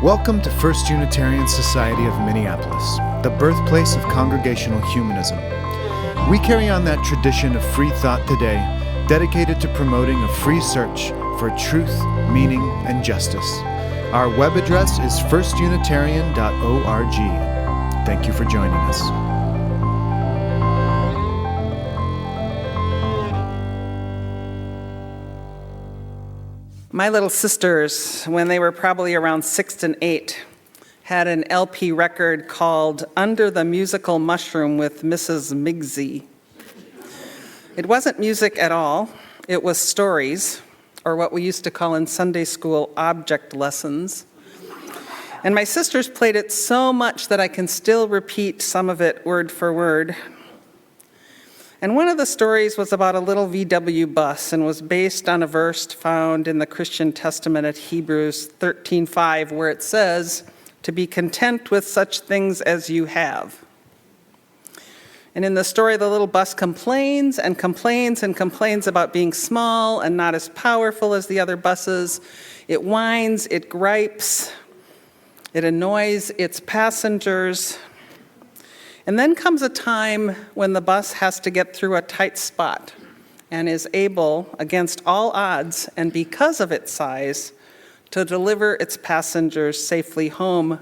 Welcome to First Unitarian Society of Minneapolis, the birthplace of congregational humanism. We carry on that tradition of free thought today, dedicated to promoting a free search for truth, meaning, and justice. Our web address is firstunitarian.org. Thank you for joining us. My little sisters, when they were probably around 6 and 8, had an LP record called Under the Musical Mushroom with Mrs. Migsy. It wasn't music at all. It was stories, or what we used to call in Sunday school object lessons. And my sisters played it so much that I can still repeat some of it word for word. And one of the stories was about a little VW bus and was based on a verse found in the Christian Testament at Hebrews 13:5, where it says, "To be content with such things as you have." And in the story, the little bus complains and complains and complains about being small and not as powerful as the other buses. It whines, it gripes, it annoys its passengers. And then comes a time when the bus has to get through a tight spot and is able, against all odds and because of its size, to deliver its passengers safely home,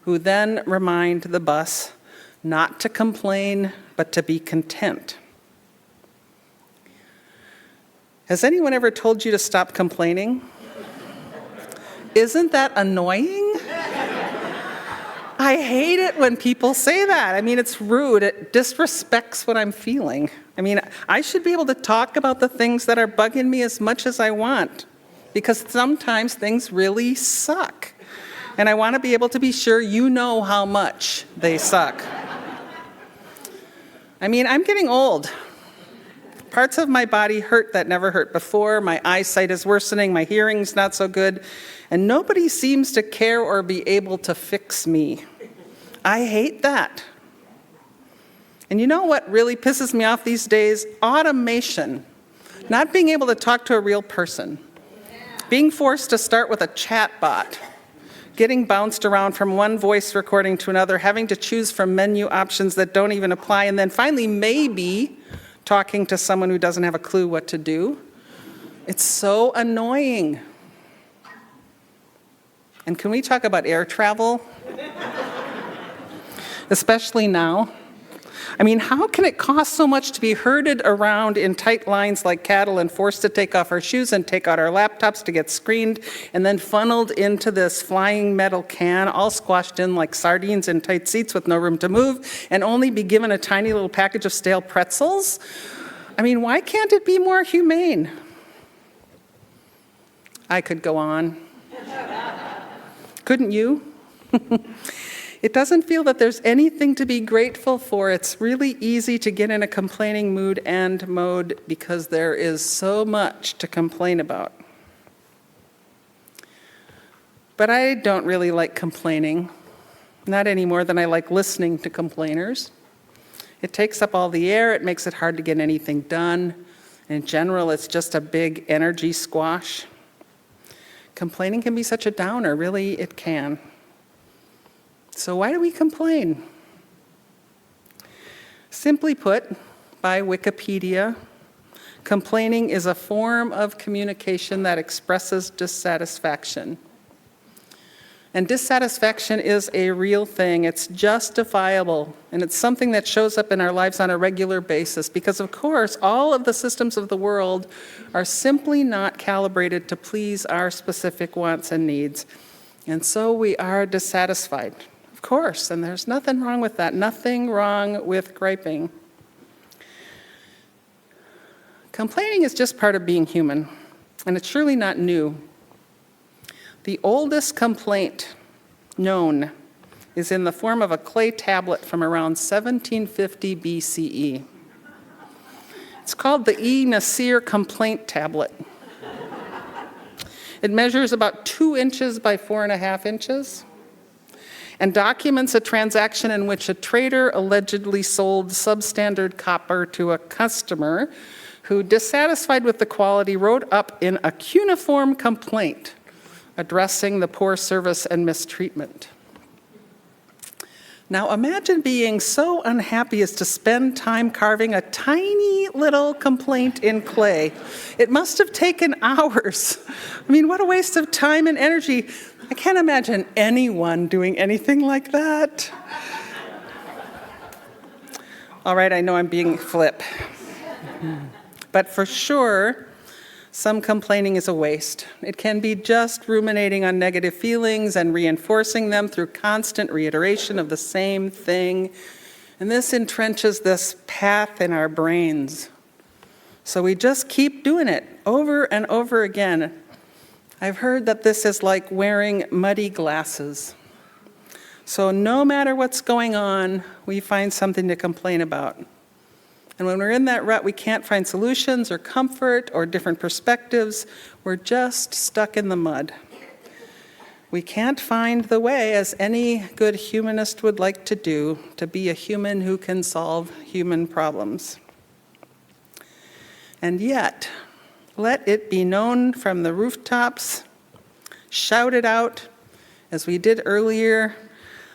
who then remind the bus not to complain, but to be content. Has anyone ever told you to stop complaining? Isn't that annoying? I hate it when people say that. I mean, it's rude. It disrespects what I'm feeling. I mean, I should be able to talk about the things that are bugging me as much as I want, because sometimes things really suck. And I want to be able to be sure you know how much they suck. I mean, I'm getting old. Parts of my body hurt that never hurt before. My eyesight is worsening. My hearing's not so good. And nobody seems to care or be able to fix me. I hate that. And you know what really pisses me off these days? Automation. Not being able to talk to a real person. Being forced to start with a chat bot. Getting bounced around from one voice recording to another, having to choose from menu options that don't even apply, and then finally maybe talking to someone who doesn't have a clue what to do. It's so annoying. And can we talk about air travel? Especially now. I mean, how can it cost so much to be herded around in tight lines like cattle and forced to take off our shoes and take out our laptops to get screened and then funneled into this flying metal can, all squashed in like sardines in tight seats with no room to move, and only be given a tiny little package of stale pretzels? I mean, why can't it be more humane? I could go on. Couldn't you? It doesn't feel that there's anything to be grateful for. It's really easy to get in a complaining mood and mode because there is so much to complain about. But I don't really like complaining, not any more than I like listening to complainers. It takes up all the air, it makes it hard to get anything done. In general, it's just a big energy squash. Complaining can be such a downer, really it can. So why do we complain? Simply put, by Wikipedia, complaining is a form of communication that expresses dissatisfaction. And dissatisfaction is a real thing. It's justifiable, and it's something that shows up in our lives on a regular basis because, of course, all of the systems of the world are simply not calibrated to please our specific wants and needs. And so we are dissatisfied, of course, and there's nothing wrong with that, nothing wrong with griping. Complaining is just part of being human, and it's surely not new. The oldest complaint known is in the form of a clay tablet from around 1750 BCE. It's called the E. Nasir Complaint Tablet. It measures about 2 inches by 4.5 inches and documents a transaction in which a trader allegedly sold substandard copper to a customer who, dissatisfied with the quality, wrote up in a cuneiform complaint addressing the poor service and mistreatment. Now imagine being so unhappy as to spend time carving a tiny little complaint in clay. It must have taken hours. I mean, what a waste of time and energy. I can't imagine anyone doing anything like that. All right, I know I'm being flip. But for sure, some complaining is a waste. It can be just ruminating on negative feelings and reinforcing them through constant reiteration of the same thing. And this entrenches this path in our brains. So we just keep doing it over and over again. I've heard that this is like wearing muddy glasses. So no matter what's going on, we find something to complain about. And when we're in that rut, we can't find solutions or comfort or different perspectives. We're just stuck in the mud. We can't find the way, as any good humanist would like to do, to be a human who can solve human problems. And yet, let it be known from the rooftops, shout it out, as we did earlier,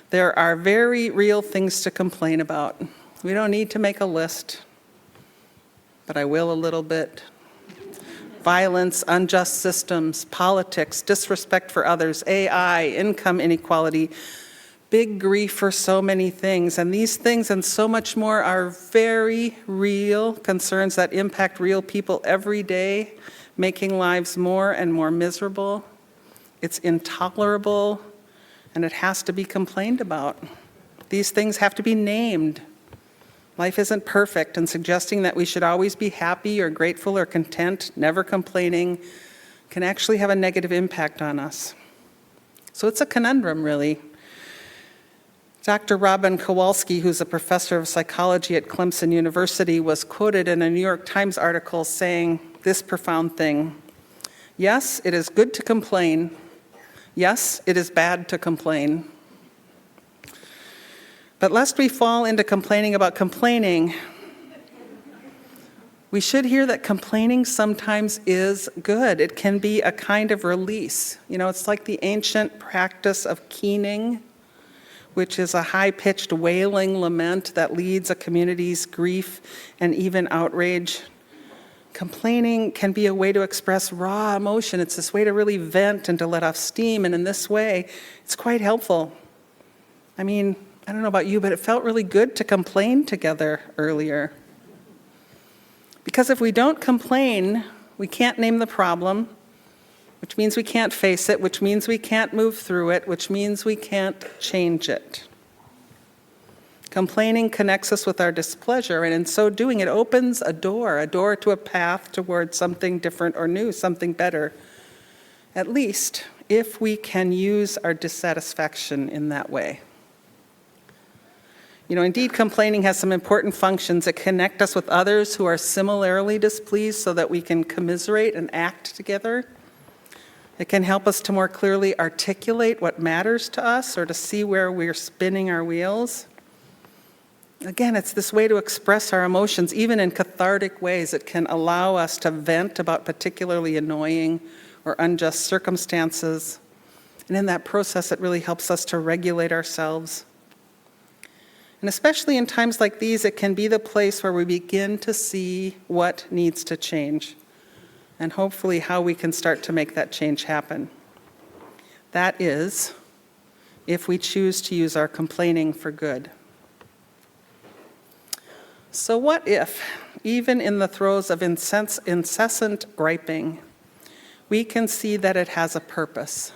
there are very real things to complain about. We don't need to make a list, but I will a little bit. Violence, unjust systems, politics, disrespect for others, AI, income inequality, big grief for so many things. And these things and so much more are very real concerns that impact real people every day, making lives more and more miserable. It's intolerable, and it has to be complained about. These things have to be named. Life isn't perfect, and suggesting that we should always be happy or grateful or content, never complaining, can actually have a negative impact on us. So it's a conundrum, really. Dr. Robin Kowalski, who's a professor of psychology at Clemson University, was quoted in a New York Times article saying this profound thing: "Yes, it is good to complain. Yes, it is bad to complain. But lest we fall into complaining about complaining, we should hear that complaining sometimes is good. It can be a kind of release. You know, it's like the ancient practice of keening, which is a high-pitched wailing lament that leads a community's grief and even outrage. Complaining can be a way to express raw emotion. It's this way to really vent and to let off steam, and in this way, it's quite helpful. I mean, I don't know about you, but it felt really good to complain together earlier. Because if we don't complain, we can't name the problem, which means we can't face it, which means we can't move through it, which means we can't change it. Complaining connects us with our displeasure, and in so doing, it opens a door to a path towards something different or new, something better. At least, if we can use our dissatisfaction in that way. You know, indeed, complaining has some important functions. It connects us with others who are similarly displeased so that we can commiserate and act together. It can help us to more clearly articulate what matters to us or to see where we're spinning our wheels. Again, it's this way to express our emotions, even in cathartic ways. It can allow us to vent about particularly annoying or unjust circumstances. And in that process, it really helps us to regulate ourselves. And especially in times like these, it can be the place where we begin to see what needs to change, and hopefully how we can start to make that change happen. That is, if we choose to use our complaining for good. So what if, even in the throes of incessant griping, we can see that it has a purpose?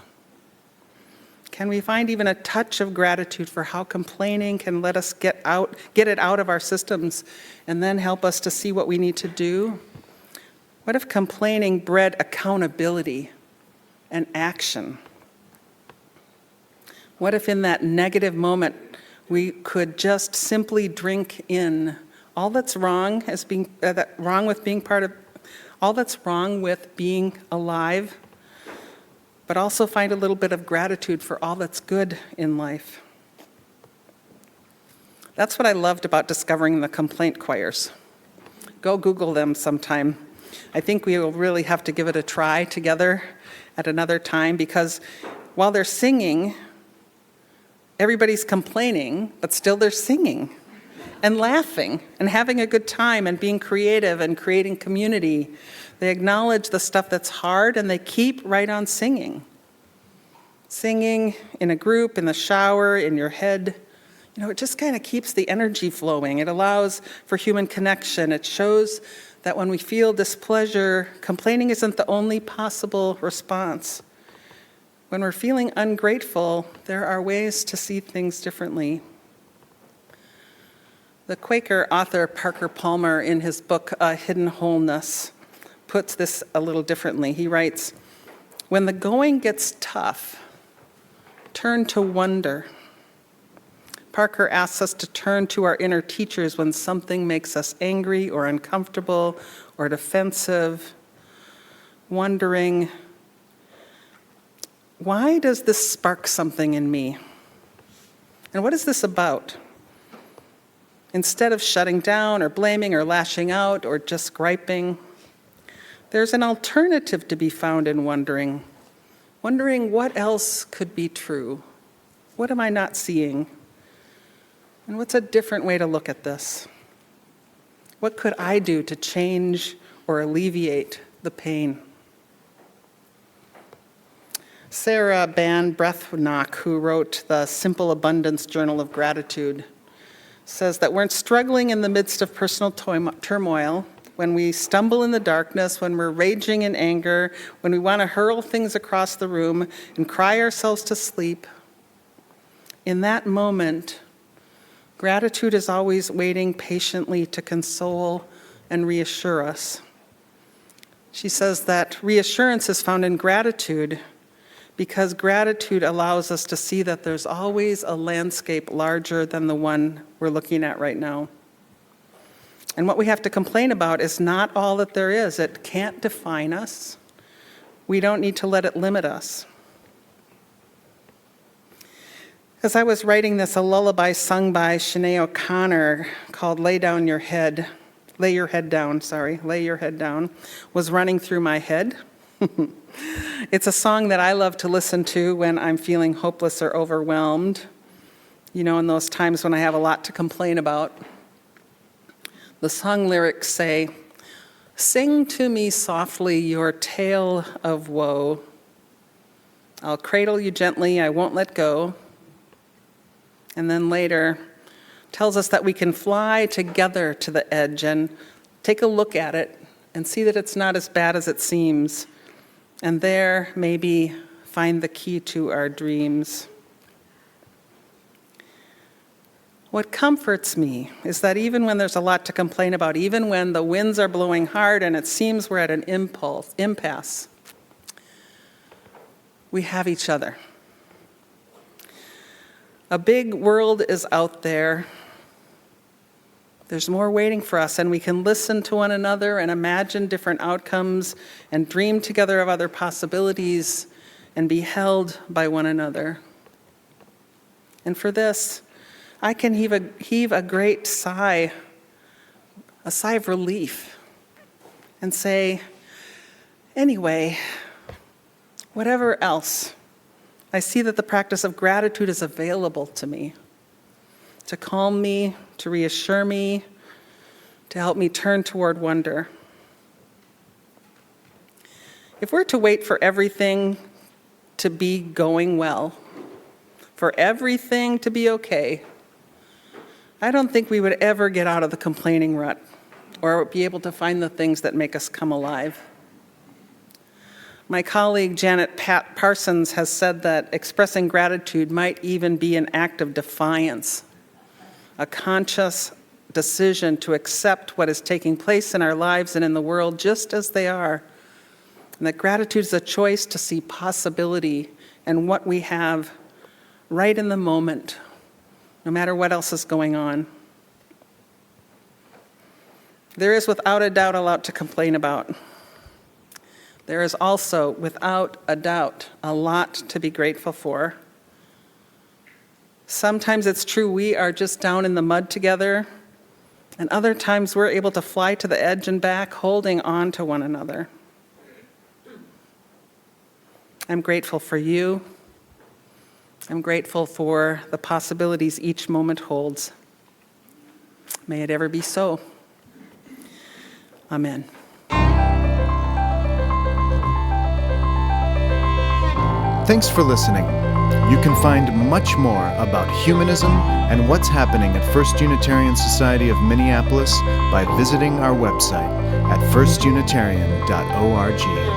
Can we find even a touch of gratitude for how complaining can let us get it out of our systems and then help us to see what we need to do? What if complaining bred accountability and action? What if in that negative moment we could just simply drink in all that's wrong all that's wrong with being alive, but also find a little bit of gratitude for all that's good in life? That's what I loved about discovering the complaint choirs. Go Google them sometime. I think we will really have to give it a try together at another time, because while they're singing, everybody's complaining, but still they're singing and laughing and having a good time and being creative and creating community. They acknowledge the stuff that's hard, and they keep right on singing. Singing in a group, in the shower, in your head. It just kind of keeps the energy flowing. It allows for human connection. It shows that when we feel displeasure, complaining isn't the only possible response. When we're feeling ungrateful, there are ways to see things differently. The Quaker author Parker Palmer, in his book, A Hidden Wholeness, puts this a little differently. He writes, "When the going gets tough, turn to wonder." Parker asks us to turn to our inner teachers when something makes us angry or uncomfortable or defensive, wondering, why does this spark something in me? And what is this about? Instead of shutting down or blaming or lashing out or just griping, there's an alternative to be found in wondering what else could be true. What am I not seeing? And what's a different way to look at this? What could I do to change or alleviate the pain? Sarah Ban Breathnock, who wrote the Simple Abundance Journal of Gratitude, says that we're struggling in the midst of personal turmoil, when we stumble in the darkness, when we're raging in anger, when we want to hurl things across the room and cry ourselves to sleep. In that moment, gratitude is always waiting patiently to console and reassure us. She says that reassurance is found in gratitude because gratitude allows us to see that there's always a landscape larger than the one we're looking at right now. And what we have to complain about is not all that there is. It can't define us. We don't need to let it limit us. As I was writing this, a lullaby sung by Sinead O'Connor called Lay Your Head Down, was running through my head. It's a song that I love to listen to when I'm feeling hopeless or overwhelmed, in those times when I have a lot to complain about. The song lyrics say, "Sing to me softly your tale of woe. I'll cradle you gently, I won't let go." And then later tells us that we can fly together to the edge and take a look at it and see that it's not as bad as it seems. And there, maybe, find the key to our dreams. What comforts me is that even when there's a lot to complain about, even when the winds are blowing hard and it seems we're at an impasse, we have each other. A big world is out there. There's more waiting for us, and we can listen to one another and imagine different outcomes and dream together of other possibilities and be held by one another. And for this, I can heave a great sigh, a sigh of relief, and say, anyway, whatever else, I see that the practice of gratitude is available to me, to calm me, to reassure me, to help me turn toward wonder. If we're to wait for everything to be going well, for everything to be okay, I don't think we would ever get out of the complaining rut or be able to find the things that make us come alive. My colleague Janet Parsons has said that expressing gratitude might even be an act of defiance, a conscious decision to accept what is taking place in our lives and in the world just as they are, and that gratitude is a choice to see possibility and what we have right in the moment, no matter what else is going on. There is without a doubt a lot to complain about. There is also, without a doubt, a lot to be grateful for. Sometimes it's true we are just down in the mud together, And other times we're able to fly to the edge and back, holding on to one another. I'm grateful for you. I'm grateful for the possibilities each moment holds. May it ever be so. Amen. Thanks for listening. You can find much more about humanism and what's happening at First Unitarian Society of Minneapolis by visiting our website at firstunitarian.org.